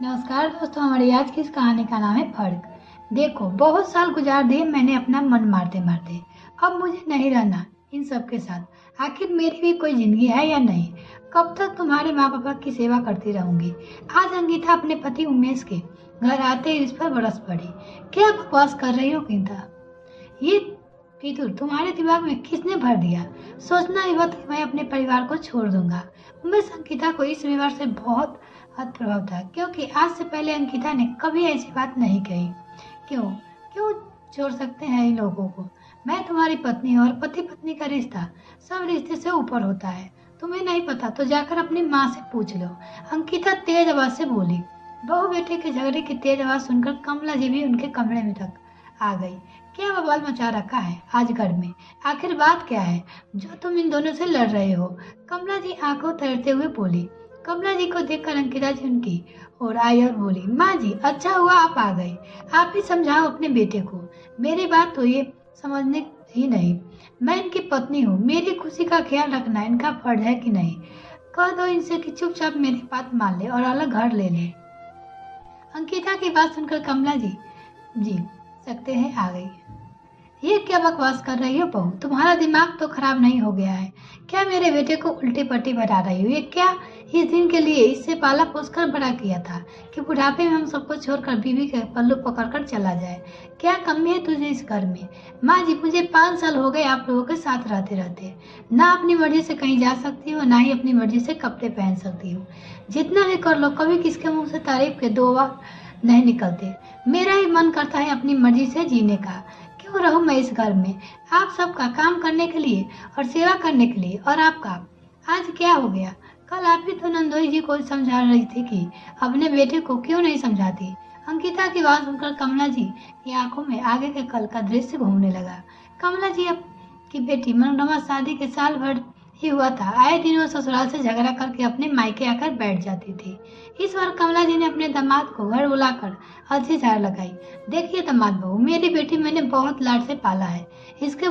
नमस्कार दोस्तों, हमारी आज की इस कहानी का नाम है फर्क। देखो, बहुत साल गुजार दिए मैंने अपना मन मारते मारते। अब मुझे नहीं रहना इन सब के साथ। आखिर मेरी भी कोई जिंदगी है या नहीं? कब तक तुम्हारे माँ पापा की सेवा करती रहूंगी? आज अंकिता अपने पति उमेश के घर आते ही इस पर बरस पड़ी। क्या बकवास कर रही हो अंकिता? ये फितूर तुम्हारे दिमाग में किसने भर दिया? सोचना ही मत कि मैं अपने परिवार को छोड़ दूंगा। उमेश अंकिता को इस व्यवहार से बहुत हद प्रभाव था, क्योंकि आज से पहले अंकिता ने कभी ऐसी बात नहीं कही। क्यों क्यों छोड़ सकते हैं इन लोगों को? मैं तुम्हारी पत्नी हूँ और पति पत्नी का रिश्ता सब रिश्ते से ऊपर होता है। तुम्हें नहीं पता तो जाकर अपनी माँ से पूछ लो। अंकिता तेज आवाज से बोली। बहू बेटे के झगड़े की तेज आवाज सुनकर कमला जी भी उनके कमरे में तक आ गई। क्या बवाल मचा रखा है आज घर में? आखिर बात क्या है जो तुम इन दोनों से लड़ रहे हो? कमला जी आंखों तैरते हुए बोली। कमला जी को देखकर अंकिता जी उनकी और आई और बोली, माँ जी अच्छा हुआ आप आ गए। आप ही समझाओ अपने बेटे को। मेरी बात तो ये समझने ही नहीं। मैं इनकी पत्नी हूँ, मेरी खुशी का ख्याल रखना इनका फर्ज है कि नहीं? कह दो इनसे कि चुपचाप मेरी बात मान ले और अलग घर ले ले। अंकिता की बात सुनकर कमला जी सकते हैं आ गई। ये क्या बकवास कर रही हो बहू? तुम्हारा दिमाग तो खराब नहीं हो गया है क्या? मेरे बेटे को उल्टी पट्टी बता रही हो? ये क्या इस दिन के लिए इससे पाला पोसकर बड़ा किया था कि बुढ़ापे में हम सबको छोड़कर बीवी के पल्लू पकड़कर चला जाए? क्या कमी है तुझे इस घर में? माँ जी, मुझे 5 साल हो गए आप लोगों के साथ रहते रहते। ना अपनी मर्जी से कहीं जा सकती हो, ना ही अपनी मर्जी से कपड़े पहन सकती हो। जितना भी कर लो, कभी किसके मुंह से तारीफ के 2 बार नहीं निकलते। मेरा ही मन करता है अपनी मर्जी से जीने का। क्यों रहूं मैं इस घर में आप सबका काम करने के लिए और सेवा करने के लिए? और आपका आज क्या हो गया? कल आप ही तो नंदोई जी को समझा रही थी कि अपने बेटे को क्यों नहीं समझाती? अंकिता की बात सुनकर कमला जी की आंखों में आगे के कल का दृश्य घूमने लगा। कमला जी अब की बेटी मनोरमा शादी के साल भर ही हुआ था। आए दिन वो ससुराल से झगड़ा करके अपने मायके आकर बैठ जाती थी। इस बार कमला जी ने अपने दामाद को घर बुलाकर अच्छी झाड़ लगाई। देखिए दामाद बहू, मेरी बेटी मैंने बहुत लाड से पाला है। इसके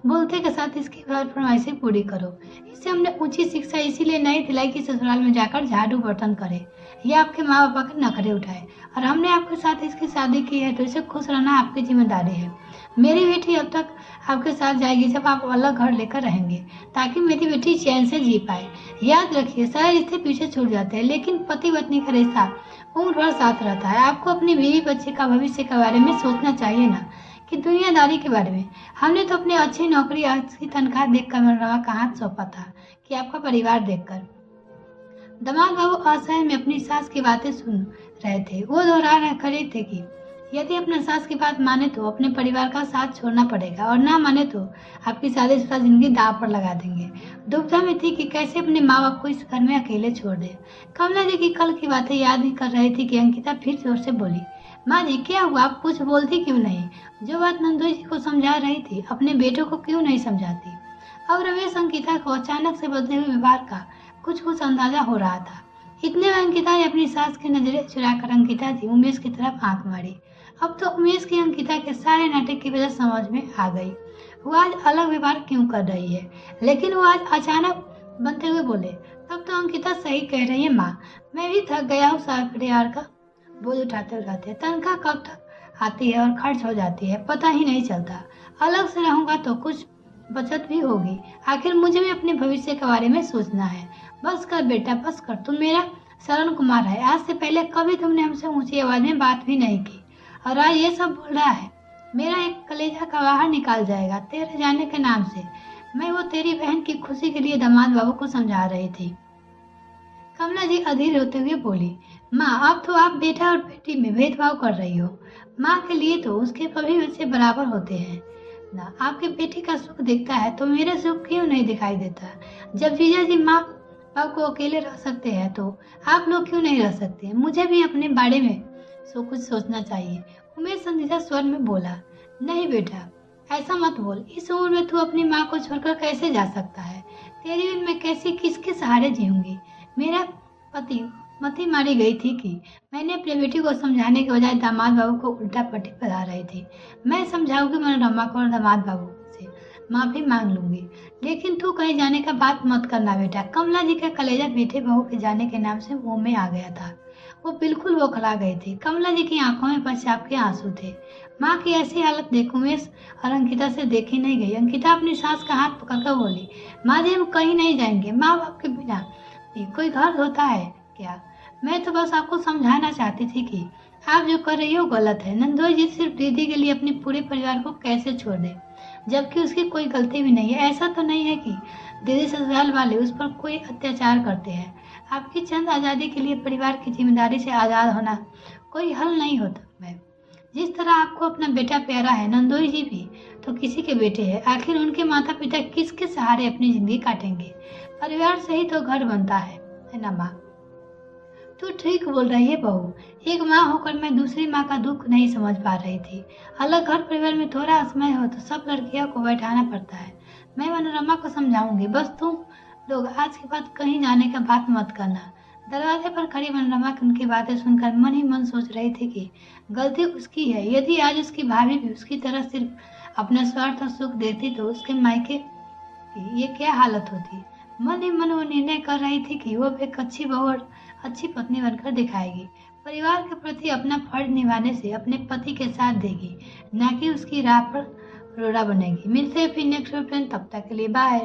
बोलते के साथ इसकी हर फरमाइशें पूरी करो। इसे हमने ऊंची शिक्षा इसीलिए नहीं दिलाई कि ससुराल में जाकर झाड़ू बर्तन करे या आपके माँ बापा के नखरे उठाए। और हमने आपके साथ इसकी शादी की है तो इसे खुश रहना आपकी जिम्मेदारी है। मेरी बेटी अब तक आपके साथ जाएगी जब आप अलग घर लेकर रहेंगे, ताकि मेरी बेटी चैन से जी पाए। याद रखिए, सारे रिश्ते पीछे छूट जाते हैं, लेकिन पति पत्नी का रिश्ता उम्र भर साथ रहता है। आपको अपनी बीवी बच्चे का भविष्य के बारे में सोचना चाहिए ना कि दुनियादारी के बारे में। हमने तो अपनी अच्छी नौकरी, अच्छी तनख्वाह देखकर मनोरमा का हाथ सौंपा था कि आपका परिवार देखकर। दामाद बाबू असहाय में अपनी सास की बातें सुन रहे थे। वो दोहरा खड़े थे कि यदि अपने सास की बात माने तो अपने परिवार का साथ छोड़ना पड़ेगा, और ना माने तो आपकी शादीशुदा जिंदगी दांव पर लगा देंगे। दुविधा में थी कि कैसे अपने माँ बाप को इस घर में अकेले छोड़ दे। कमला जी की कल की बातें याद ही कर रही थी कि अंकिता फिर जोर से बोली, माँ जी क्या हुआ? आप कुछ बोलती क्यों नहीं? जो बात नंदोई जी को समझा रही थी, अपने बेटों को क्यों नहीं समझाती? अब रमेश अंकिता को अचानक से बदले हुए व्यवहार का कुछ कुछ अंदाजा हो रहा था। इतने में अंकिता ने अपनी सास की नजरें चुराकर अंकिता जी उमेश की तरफ आंख मारी। अब तो उमेश की अंकिता के सारे नाटक की वजह समझ में आ गई। वो आज अलग व्यवहार क्यों कर रही है, लेकिन वो आज अचानक बनते हुए बोले, तब तो अंकिता सही कह रही है माँ, मैं भी थक गया हूँ सारे परिवार का बोझ उठाते उठाते। तनख्वाह कब तक आती है और खर्च हो जाती है पता ही नहीं चलता। अलग से रहूंगा तो कुछ बचत भी होगी। आखिर मुझे भी अपने भविष्य के बारे में सोचना है। बस कर बेटा बस कर, तुम मेरा शरण कुमार है। आज से पहले कभी तुमने हमसे ऊंची आवाज में बात भी नहीं की, और आज ये सब बोल रहा है। मेरा एक कलेजा का बाहर निकाल जाएगा तेरे जाने के नाम से। मैं वो तेरी बहन की खुशी के लिए दामाद बाबू को समझा रही थी। कमला जी अधीर होते हुए बोली, माँ अब तो आप बेटा और बेटी में भेदभाव कर रही हो। माँ के लिए तो उसके सभी बच्चे बराबर होते हैं ना। आपकी बेटी का सुख दिखता है तो मेरे सुख क्यों नहीं दिखाई देता? जब जीजा जी माँ बाप को अकेले रह सकते हैं तो आप लोग क्यों नहीं रह सकते? मुझे भी अपने बारे में कुछ सोचना चाहिए। उमेश संजीदा स्वर में बोला, नहीं बेटा ऐसा मत बोल। इस उम्र में तू अपनी माँ को छोड़कर कैसे जा सकता है? तेरी बिन मैं कैसे किसके सहारे जीऊंगी? मेरा पति मती मारी गई थी कि मैंने अपनी बेटी को समझाने के बजाय दामाद बाबू को उल्टा पट्टी बता रही थी। मैं समझाऊंगी मनोरमा को और दामाद बाबू से माफी मांग लूंगी, लेकिन तू कहीं जाने का बात मत करना बेटा। कमला जी का कलेजा बेटे बहू के जाने के नाम से मुंह में आ गया था। वो बिल्कुल बौखला गई थी। कमला जी की आंखों में पश्चाताप के आंसू थे। माँ की ऐसी हालत देख उमेश और अंकिता से देखी नहीं गई। अंकिता अपनी सास का हाथ पकड़कर बोली, माँ जी हम कहीं नहीं जाएंगे, माँ बाप के बिना भी कोई घर होता है क्या? मैं तो बस आपको समझाना चाहती थी कि आप जो कर रही हो गलत है। नंदोई जी सिर्फ दीदी के लिए अपने पूरे परिवार को कैसे छोड़ दे, जबकि उसकी कोई गलती भी नहीं है। ऐसा तो नहीं है कि दीदी ससुराल वाले उस पर कोई अत्याचार करते हैं। आपकी चंद आज़ादी के लिए परिवार की जिम्मेदारी से आज़ाद होना कोई हल नहीं होता। मैं जिस तरह आपको अपना बेटा प्यारा है, नंदोई जी भी तो किसी के बेटे हैं। आखिर उनके माता पिता किसके सहारे अपनी जिंदगी काटेंगे? परिवार से ही तो घर बनता है ना माँ? तू ठीक बोल रही है बहू। एक माँ होकर मैं दूसरी माँ का दुख नहीं समझ पा रही थी। अलग घर परिवार में थोड़ा असमय हो तो सब लड़कियों को बैठाना पड़ता है। मैं मनोरमा को समझाऊंगी, बस तुम लोग आज के बाद कहीं जाने का बात मत करना। दरवाजे पर खड़ी मनोरमा की उनकी बातें सुनकर मन ही मन सोच रही थी कि गलती उसकी है। यदि आज उसकी भाभी भी उसकी तरह सिर्फ अपना स्वार्थ और सुख देती तो उसके मायके की ये क्या हालत होती। मन ही मन वो निर्णय कर रही थी कि वो एक अच्छी बहू और अच्छी पत्नी बनकर दिखाएगी। परिवार के प्रति अपना फर्ज निभाने से अपने पति के साथ देगी, न कि उसकी राह पर रोड़ा बनेगी। मिलते हैं फिर नेक्स्ट फ्रेंड, तब तक के लिए बाय।